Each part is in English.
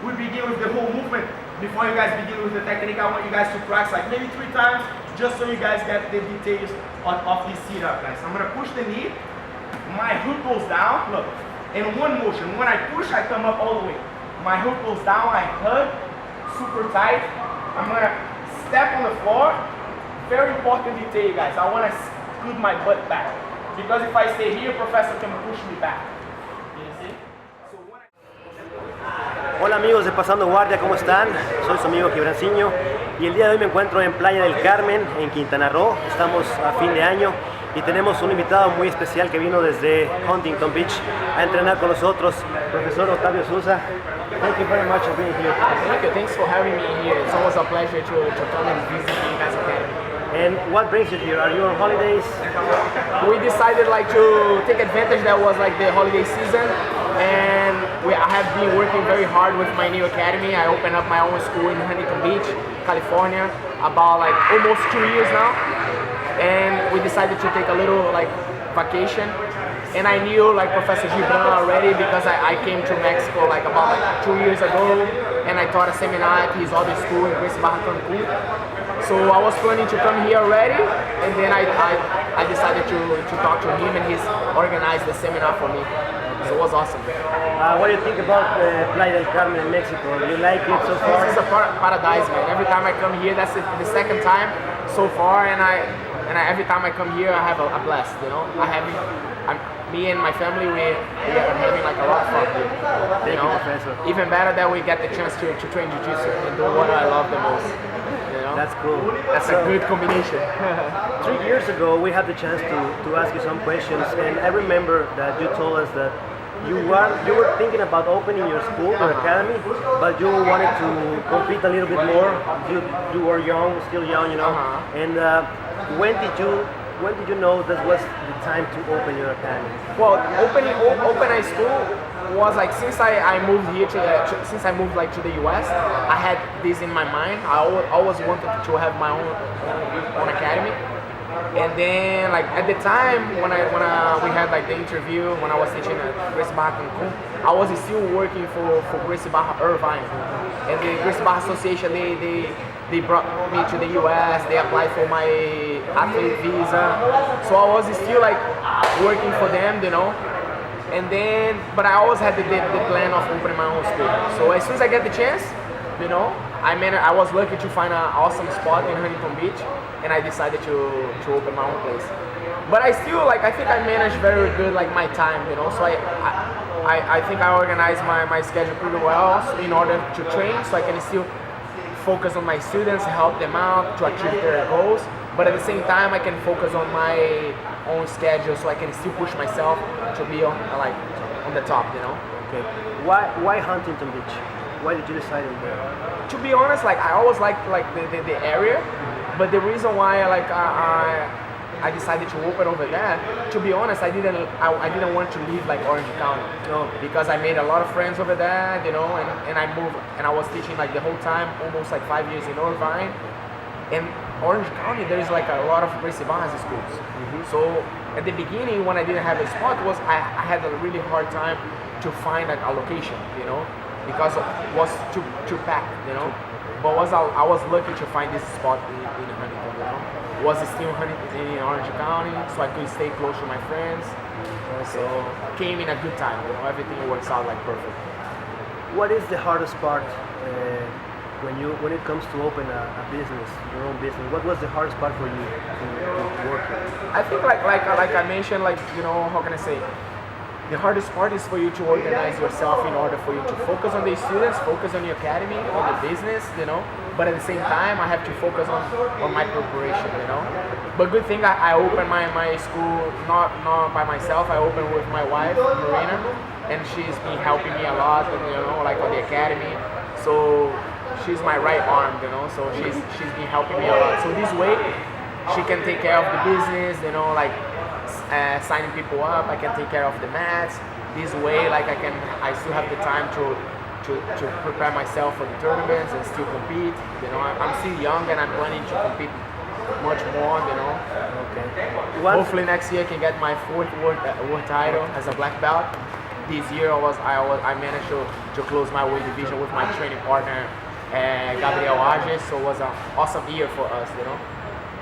we begin with the whole movement. Before you guys begin with the technique, I want you guys to practice like maybe 3 times, just so you guys get the details of this sit-up, guys. I'm gonna push the knee, my hook goes down, look, in one motion. When I push, I come up all the way. My hook goes down, I hug, super tight. I'm gonna step on the floor. Very important detail, guys. I wanna scoot my butt back. Because if I stay here, professor can push me back. You see? So when Hola amigos de Pasando Guardia, ¿cómo están? Soy su amigo Gibransinho y el día de hoy me encuentro en Playa del Carmen, en Quintana Roo. Estamos a fin de año y tenemos un invitado muy especial que vino desde Huntington Beach a entrenar con nosotros, profesor Otavio Sousa. Thank you very much for being here. Thank you. Thanks for having me here. It's always a pleasure to come and visit you guys academy. And what brings you here? Are you on holidays? We decided to take advantage that was the holiday season, and I have been working very hard with my new academy. I opened up my own school in Huntington Beach, California, about almost 2 years now, and we decided to take a little vacation. And I knew Professor Gibran already because I came to Mexico about 2 years ago, and I taught a seminar at his other school in Cancun. So I was planning to come here already, and then I decided to talk to him, and he's organized the seminar for me. So it was awesome. What do you think about Playa del Carmen in Mexico? Do you like it so far? This is a paradise, man. Every time I come here, that's the second time so far, and every time I come here, I have a blast. You know, me and my family, we are having a lot of fun here. Thank you, Professor. Even better that we get the chance to train jiu-jitsu and do what I love the most. You know? That's cool. That's a good combination. 3 years ago, we had the chance to ask you some questions, and I remember that you told us that you were thinking about opening your school, your academy, but you wanted to compete a little bit more. You were young, still young, you know. And when did you know that was the time to open your academy? Well, open a school was since I moved here since I moved to the US, I had this in my mind. I always wanted to have my own academy. And then at the time when we had the interview when I was teaching at Gracie Barra Cancun, I was still working for Gracie Barra Irvine, and the Gracie Barra Association they brought me to the US. They applied for my athlete visa, so I was still working for them, you know. And then, but I always had the plan of opening my own school. So as soon as I get the chance, you know, I was lucky to find an awesome spot in Huntington Beach, and I decided to open my own place. But I still I think I managed very good my time, you know. So I think I organized my schedule pretty well in order to train, so I can still focus on my students, help them out to achieve their goals. But at the same time, I can focus on my own schedule, so I can still push myself to be on the top, you know. Okay. Why Huntington Beach? Why did you decide on there? To be honest, I always liked the area, but the reason why I decided to open over there, to be honest, I didn't want to leave Orange County. No. Because I made a lot of friends over there, you know, and I moved, and I was teaching the whole time, almost 5 years in Irvine. In Orange County, there is a lot of Gracie Barra schools. So at the beginning, when I didn't have a spot, I had a really hard time to find a location, you know, because it was too packed, you know. But I was lucky to find this spot in Huntington, you know. Was still in Orange County, so I could stay close to my friends. So came in a good time, you know. Everything works out perfect. What is the hardest part when it comes to open a business, your own business? What was the hardest part for you to work with? I think like I mentioned, you know, how can I say? The hardest part is for you to organize yourself in order for you to focus on the students, focus on your academy, on the business, you know. But at the same time, I have to focus on my preparation, you know. But good thing I opened my school not by myself. I opened with my wife, Marina, and she's been helping me a lot, you know, on the academy. So she's my right arm, you know. So she's been helping me a lot. So this way, she can take care of the business, you know, signing people up. I can take care of the mats. This way, I still have the time to prepare myself for the tournaments and still compete. You know, I'm still young and I'm planning to compete much more. You know. Okay. Hopefully next year I can get my fourth world title as a black belt. this year I managed to close my weight division with my training partner, Gabriel Ages. So it was an awesome year for us, you know.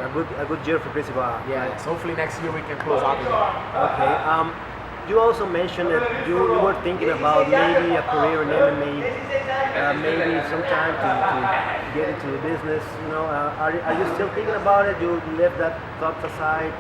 A good year for Principal. Yeah, so hopefully next year we can close out again. Okay. You also mentioned that you were thinking about maybe a career in MMA, maybe sometime to get into the business. You know, are you still thinking about it? You left that thoughts aside?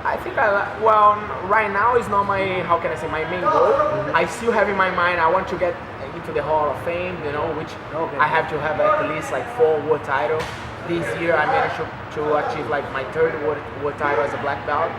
I think right now is not my, how can I say, my main goal. I still have in my mind I want to get into the Hall of Fame, you know, which I have to have at least like 4 world titles. This year I managed to achieve like my 3rd world title as a black belt.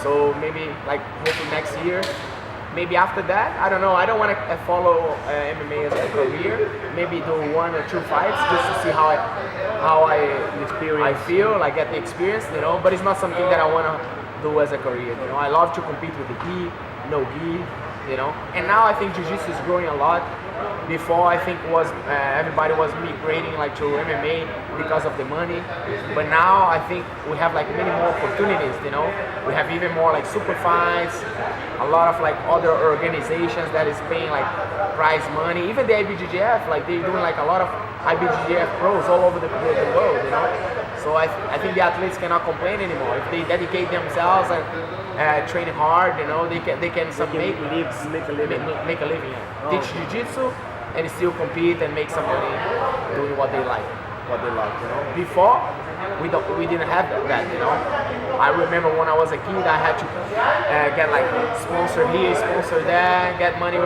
So maybe like hopefully next year. Maybe after that, I don't know. I don't want to follow MMA as a career. Maybe do 1 or 2 fights just to see how I feel, like get the experience, you know. But it's not something that I want to do as a career. You know, I love to compete with the gi, no gi, you know. And now I think jiu-jitsu is growing a lot. Before I think was everybody was migrating like to MMA because of the money, but now I think we have like many more opportunities. You know, we have even more like super fights, a lot of like other organizations that is paying like prize money. Even the IBJJF, like they're doing like a lot of IBJJF pros all over the world. You know, so I think the athletes cannot complain anymore if they dedicate themselves and train hard. You know, they can make a living. Yeah. Teach jiu-jitsu and still compete and make some money doing what they like. You know. Before we didn't have that. You know. I remember when I was a kid, I had to get like sponsor here, sponsor there, get money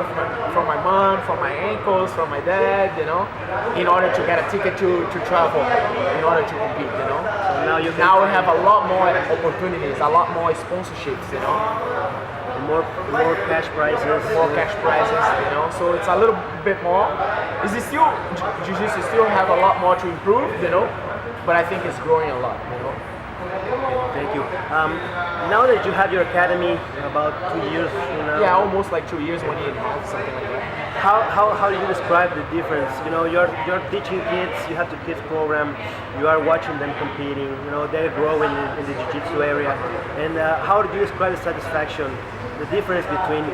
from my mom, from my uncles, from my dad. You know, in order to get a ticket to travel, in order to compete. You know. So now we have a lot more opportunities, a lot more sponsorships. You know. More cash prizes. You know. So it's a little bit more. Jiu-jitsu still have a lot more to improve, you know. But I think it's growing a lot, you know. Thank you. Now that you have your academy, about 2 years, you know. Yeah, almost like 2 years, 1 year and a half, something like that. How do you describe the difference? You know, you're teaching kids, you have the kids program, you are watching them competing, you know, they're growing in the jiu-jitsu area. And how do you describe the satisfaction, the difference between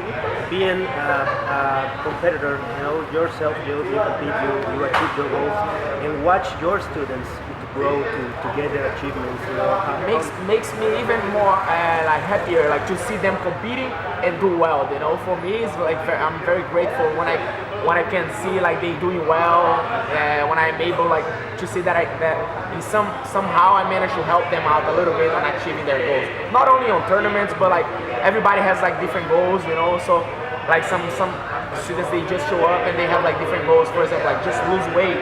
being a competitor, you know, yourself, you compete, you achieve your goals, and watch your students to grow, to get their achievements, you know? Makes me even more like happier, like to see them competing and do well, you know. For me, it's like I'm very grateful when I can see like they doing well, when I'm able like to see that somehow I managed to help them out a little bit on achieving their goals. Not only on tournaments, but like everybody has like different goals, you know. So like some students, they just show up and they have like different goals. For example, like just lose weight,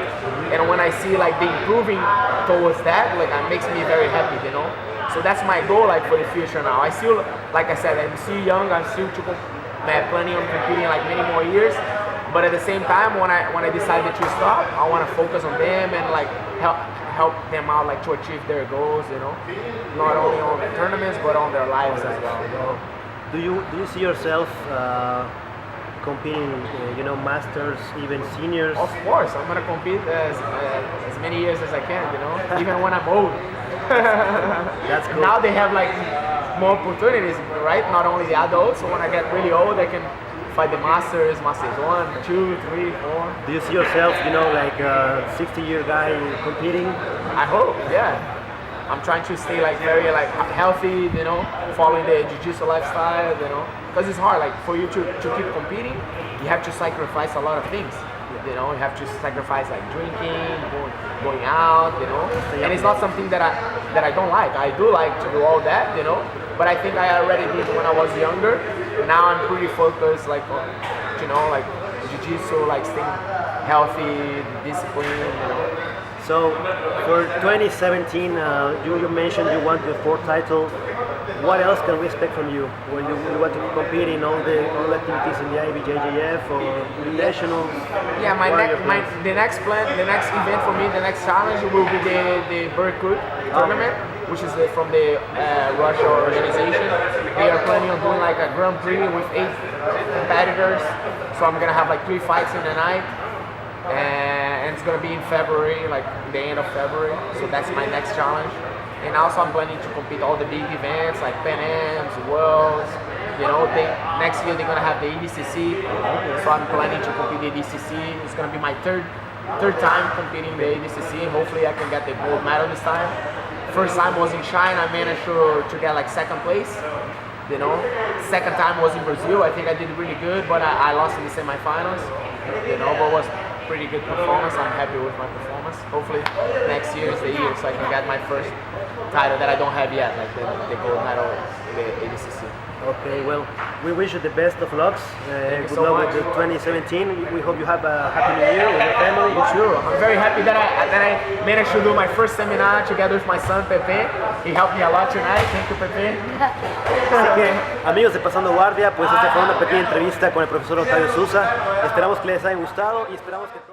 and when I see like they improving towards that, like it makes me very happy, you know. So that's my goal, like for the future now. I still, like I said, I'm still young. I'm still planning on competing like many more years. But at the same time, when I decided to stop, I want to focus on them and like help them out, like to achieve their goals, you know. Not only on the tournaments, but on their lives as well. You know? Do you see yourself competing, you know, masters, even seniors? Of course, I'm gonna compete as many years as I can, you know, even when I'm old. That's cool. Now they have like more opportunities, right? Not only the adults. So when I get really old, I can fight the masters 1, 2, 3, 4. Do you see yourself, you know, like a 60-year guy competing? I hope, yeah. I'm trying to stay like very like healthy, you know, following the jiu-jitsu lifestyle, you know, because it's hard. Like for you to keep competing, you have to sacrifice a lot of things. You know, you have to sacrifice like drinking, going out, you know, and it's not something that I don't like. I do like to do all that, you know, but I think I already did when I was younger. Now I'm pretty focused, like on, you know, like jiu-jitsu, like staying healthy, discipline, you know. So for 2017, you mentioned you want the 4th title. What else can we expect from you when you want to compete in all the activities in the IBJJF or nationals? Yeah, the next event for me, the next challenge will be the Berkut tournament, which is from the Russia organization. They are planning on doing like a Grand Prix with 8 competitors. So I'm gonna have like 3 fights in the night. And it's gonna be in February, like the end of February. So that's my next challenge. And also I'm planning to compete all the big events like Pan Am's, Worlds, You know, next year they're gonna have the EDCC, so I'm planning to compete the EDCC. It's gonna be my third time competing the EDCC. Hopefully I can get the gold medal this time. First time was in China, I managed to get like second place. You know, second time was in Brazil. I think I did really good, but I lost in the semifinals. You know, but it was pretty good performance. I'm happy with my performance. Hopefully next year is the year so I can get my first title that I don't have yet, like the gold medal in the ADCC. Okay, well, we wish you the best of luck. Good so luck much. with the 2017. We hope you have a happy new year with your family. Sure. I'm very happy that I managed to do my first seminar together with my son Pepe. He helped me a lot tonight. Thank you, Pepe. Así que, amigos de Pasando Guardia, pues esta fue una pequeña entrevista con el profesor Otavio Sousa. Esperamos que les haya gustado y esperamos que